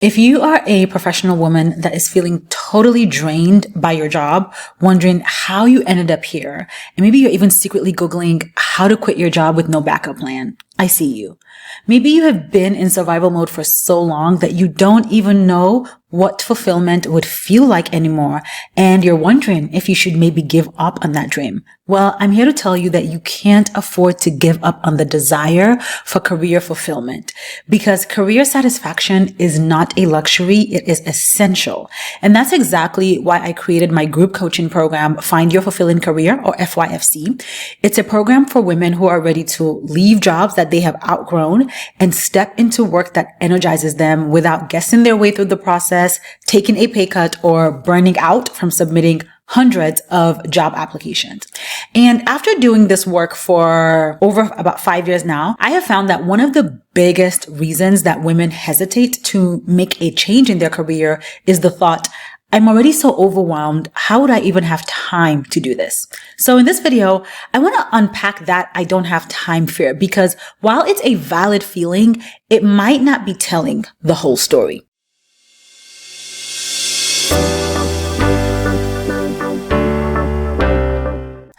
If you are a professional woman that is feeling totally drained by your job, wondering how you ended up here, and maybe you're even secretly Googling how to quit your job with no backup plan, I see you. Maybe you have been in survival mode for so long that you don't even know what fulfillment would feel like anymore, and you're wondering if you should maybe give up on that dream. Well, I'm here to tell you that you can't afford to give up on the desire for career fulfillment, because career satisfaction is not a luxury, it is essential. And that's exactly why I created my group coaching program, Find Your Fulfilling Career, or FYFC. It's a program for women who are ready to leave jobs that they have outgrown and step into work that energizes them without guessing their way through the process, taking a pay cut, or burning out from submitting hundreds of job applications. And after doing this work for over about 5 years now, I have found that one of the biggest reasons that women hesitate to make a change in their career is the thought, I'm already so overwhelmed. How would I even have time to do this? So in this video, I want to unpack that I don't have time fear, because while it's a valid feeling, it might not be telling the whole story.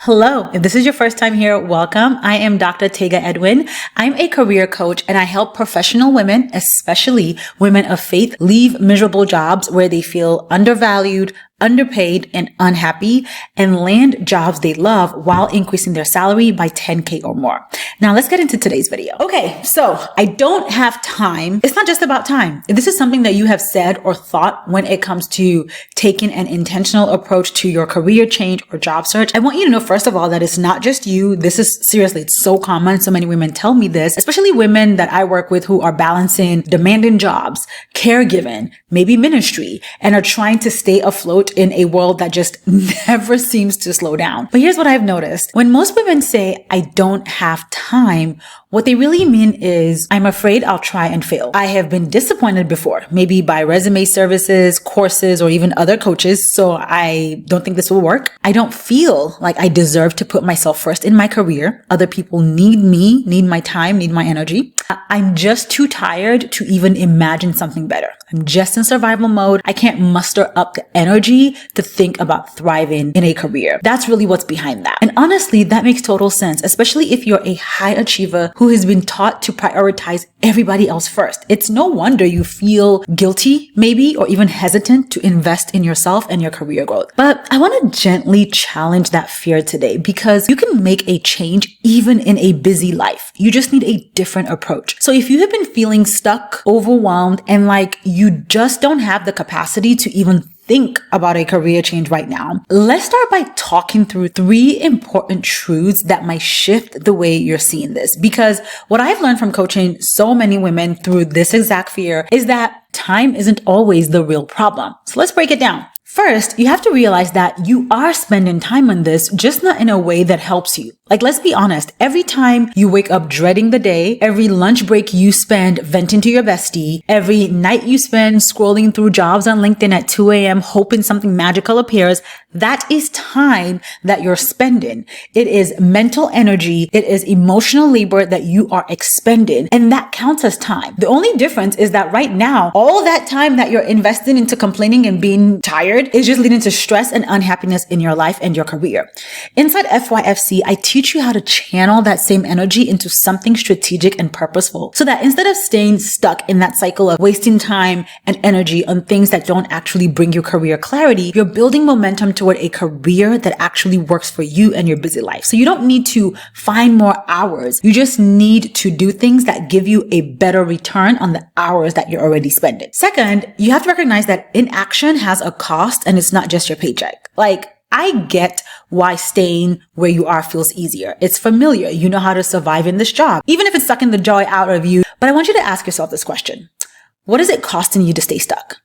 Hello, if this is your first time here, welcome. I am Dr. Tega 𝙁𝙤. I'm a career coach and I help professional women, especially women of faith, leave miserable jobs where they feel undervalued, underpaid, and unhappy, and land jobs they love while increasing their salary by 10K or more. Now let's get into today's video. Okay, so I don't have time. It's not just about time. If this is something that you have said or thought when it comes to taking an intentional approach to your career change or job search, I want you to know, first of all, that it's not just you. This is seriously, it's so common. So many women tell me this, especially women that I work with who are balancing demanding jobs, caregiving, maybe ministry, and are trying to stay afloat in a world that just never seems to slow down. But here's what I've noticed. When most women say, I don't have time, what they really mean is, I'm afraid I'll try and fail. I have been disappointed before, maybe by resume services, courses, or even other coaches, so I don't think this will work. I don't feel like I deserve to put myself first in my career. Other people need me, need my time, need my energy. I'm just too tired to even imagine something better. I'm just in survival mode. I can't muster up the energy to think about thriving in a career. That's really what's behind that. And honestly, that makes total sense, especially if you're a high achiever who has been taught to prioritize everybody else first. It's no wonder you feel guilty, maybe, or even hesitant to invest in yourself and your career growth. But I want to gently challenge that fear today, because you can make a change even in a busy life. You just need a different approach. So if you have been feeling stuck, overwhelmed, and like you just don't have the capacity to even think about a career change right now, let's start by talking through 3 important truths that might shift the way you're seeing this. Because what I've learned from coaching so many women through this exact fear is that time isn't always the real problem. So let's break it down. First, you have to realize that you are spending time on this, just not in a way that helps you. Like, let's be honest, every time you wake up dreading the day, every lunch break you spend venting to your bestie, every night you spend scrolling through jobs on LinkedIn at 2 a.m. hoping something magical appears, that is time that you're spending. It is mental energy. It is emotional labor that you are expending, and that counts as time. The only difference is that right now, all that time that you're investing into complaining and being tired is just leading to stress and unhappiness in your life and your career. Inside FYFC, I teach you how to channel that same energy into something strategic and purposeful, so that instead of staying stuck in that cycle of wasting time and energy on things that don't actually bring you career clarity, you're building momentum toward a career that actually works for you and your busy life. So you don't need to find more hours. You just need to do things that give you a better return on the hours that you're already spending. Second, you have to recognize that inaction has a cost, and it's not just your paycheck. Like, I get why staying where you are feels easier. It's familiar. You know how to survive in this job, even if it's sucking the joy out of you. But I want you to ask yourself this question. What is it costing you to stay stuck?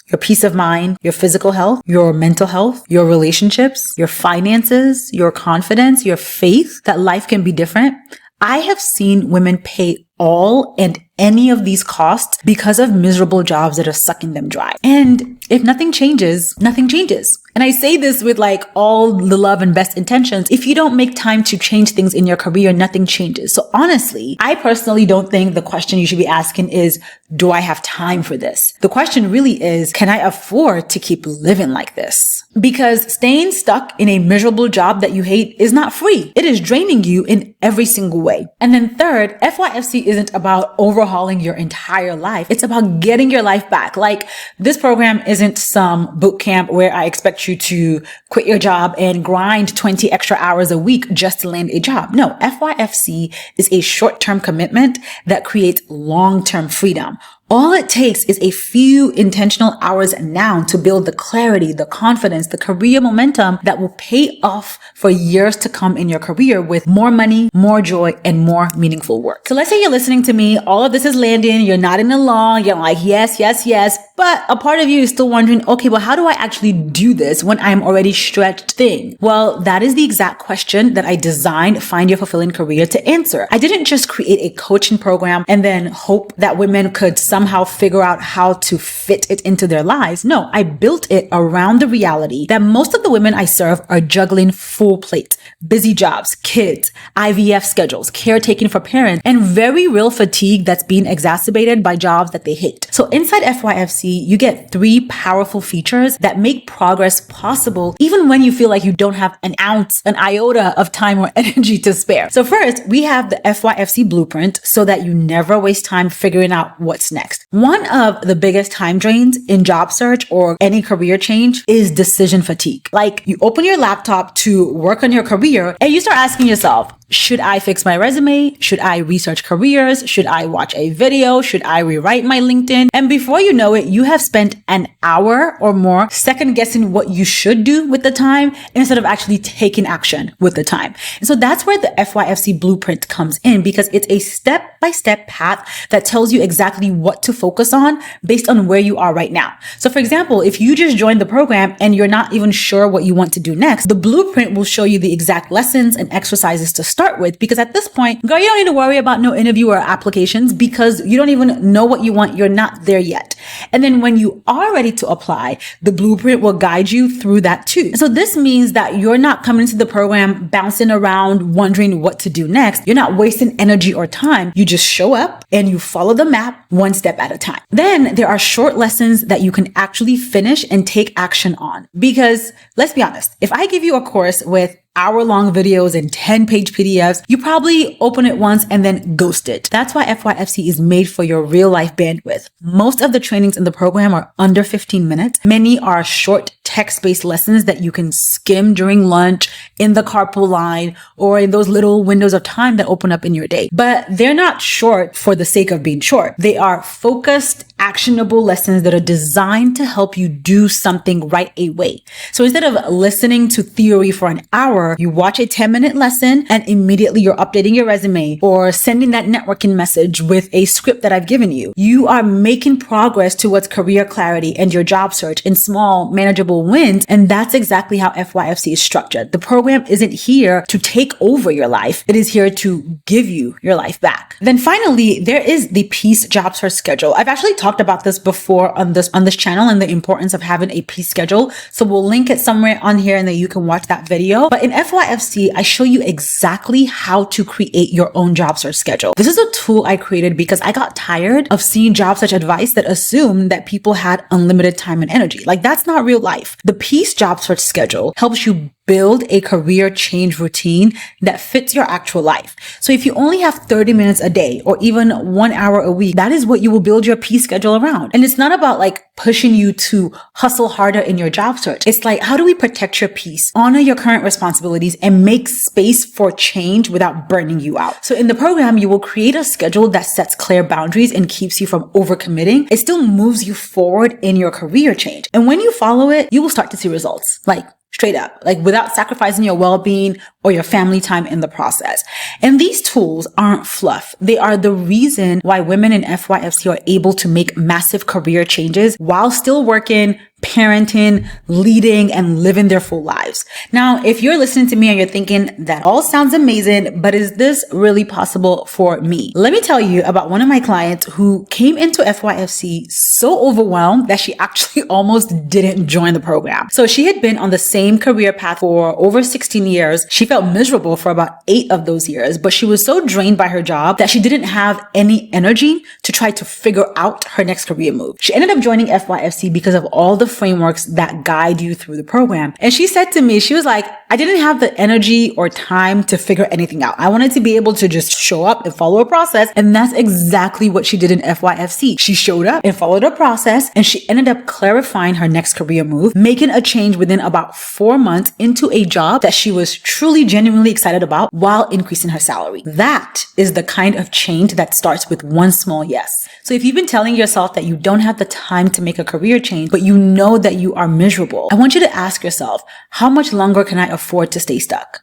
Your peace of mind, your physical health, your mental health, your relationships, your finances, your confidence, your faith that life can be different. I have seen women pay all and any of these costs because of miserable jobs that are sucking them dry. And if nothing changes, nothing changes. And I say this with like all the love and best intentions. If you don't make time to change things in your career, nothing changes. So honestly, I personally don't think the question you should be asking is, do I have time for this? The question really is, can I afford to keep living like this? Because staying stuck in a miserable job that you hate is not free. It is draining you in every single way. And then third, FYFC isn't about overhauling your entire life. It's about getting your life back. Like, this program isn't some boot camp where I expect you to quit your job and grind 20 extra hours a week just to land a job. No, FYFC is a short-term commitment that creates long-term freedom. All it takes is a few intentional hours now to build the clarity, the confidence, the career momentum that will pay off for years to come in your career with more money, more joy, and more meaningful work. So let's say you're listening to me, all of this is landing, you're nodding along, you're like, yes, yes, yes, but a part of you is still wondering, okay, well, how do I actually do this when I'm already stretched thin? Well, that is the exact question that I designed Find Your Fulfilling Career to answer. I didn't just create a coaching program and then hope that women could somehow figure out how to fit it into their lives. No, I built it around the reality that most of the women I serve are juggling full plates, busy jobs, kids, IVF schedules, caretaking for parents, and very real fatigue that's being exacerbated by jobs that they hate. So inside FYFC, you get 3 powerful features that make progress possible even when you feel like you don't have an ounce, an iota of time or energy to spare. So first, we have the FYFC blueprint so that you never waste time figuring out what's next. One of the biggest time drains in job search or any career change is decision fatigue. Like, you open your laptop to work on your career and you start asking yourself, should I fix my resume? Should I research careers? Should I watch a video? Should I rewrite my LinkedIn? And before you know it, you have spent an hour or more second guessing what you should do with the time instead of actually taking action with the time. And so that's where the FYFC blueprint comes in, because it's a step-by-step path that tells you exactly what to focus on based on where you are right now. So for example, if you just joined the program and you're not even sure what you want to do next, the blueprint will show you the exact lessons and exercises to start with, because at this point, girl, you don't need to worry about no interview or applications because you don't even know what you want. You're not there yet. And then when you are ready to apply, the blueprint will guide you through that too. So this means that you're not coming into the program bouncing around wondering what to do next. You're not wasting energy or time. You just show up and you follow the map one step at a time. Then there are short lessons that you can actually finish and take action on. Because let's be honest, if I give you a course with hour-long videos and 10-page PDFs, you probably open it once and then ghost it. That's why FYFC is made for your real-life bandwidth. Most of the trainings in the program are under 15 minutes. Many are short text-based lessons that you can skim during lunch, in the carpool line, or in those little windows of time that open up in your day. But they're not short for the sake of being short. They are focused, actionable lessons that are designed to help you do something right away. So instead of listening to theory for an hour, you watch a 10-minute lesson and immediately you're updating your resume or sending that networking message with a script that I've given you. You are making progress towards career clarity and your job search in small, manageable wins. And that's exactly how FYFC is structured. The program isn't here to take over your life. It is here to give you your life back. Then finally, there is the Peace Job Search schedule. I've actually talked about this before on this channel and the importance of having a peace schedule. So we'll link it somewhere on here and then you can watch that video. But in FYFC, I show you exactly how to create your own job search schedule. This is a tool I created because I got tired of seeing job search advice that assumed that people had unlimited time and energy. Like, that's not real life. The Peace Job Search schedule helps you build a career change routine that fits your actual life. So if you only have 30 minutes a day or even 1 hour a week, that is what you will build your peace schedule around. And it's not about like pushing you to hustle harder in your job search. It's like, how do we protect your peace, honor your current responsibilities, and make space for change without burning you out? So in the program, you will create a schedule that sets clear boundaries and keeps you from overcommitting. It still moves you forward in your career change. And when you follow it, you will start to see results. Like, straight up, like without sacrificing your well-being or your family time in the process. And these tools aren't fluff. They are the reason why women in FYFC are able to make massive career changes while still working parenting, leading, and living their full lives. Now, if you're listening to me and you're thinking that all sounds amazing, but is this really possible for me? Let me tell you about one of my clients who came into FYFC so overwhelmed that she actually almost didn't join the program. So she had been on the same career path for over 16 years. She felt miserable for about 8 of those years, but she was so drained by her job that she didn't have any energy to try to figure out her next career move. She ended up joining FYFC because of all the frameworks that guide you through the program. And she said to me, she was like, I didn't have the energy or time to figure anything out. I wanted to be able to just show up and follow a process. And that's exactly what she did in FYFC. She showed up and followed a process, and she ended up clarifying her next career move, making a change within about 4 months into a job that she was truly genuinely excited about while increasing her salary. That is the kind of change that starts with one small yes. So if you've been telling yourself that you don't have the time to make a career change, but you know that you are miserable, I want you to ask yourself, how much longer can I afford to stay stuck?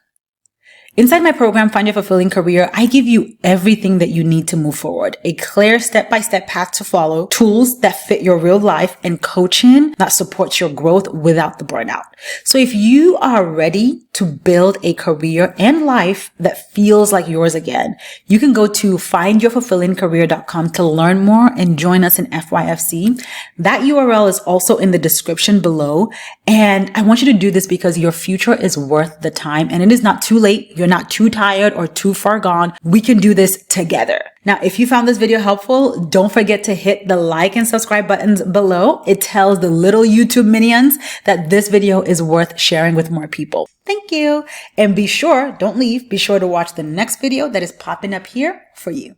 Inside my program, Find Your Fulfilling Career, I give you everything that you need to move forward. A clear step-by-step path to follow, tools that fit your real life, and coaching that supports your growth without the burnout. So if you are ready to build a career and life that feels like yours again, you can go to findyourfulfillingcareer.com to learn more and join us in FYFC. That URL is also in the description below. And I want you to do this because your future is worth the time, and it is not too late. You're not too tired or too far gone. We can do this together. Now, if you found this video helpful, don't forget to hit the like and subscribe buttons below. It tells the little YouTube minions that this video is worth sharing with more people. Thank you. And don't leave. Be sure to watch the next video that is popping up here for you.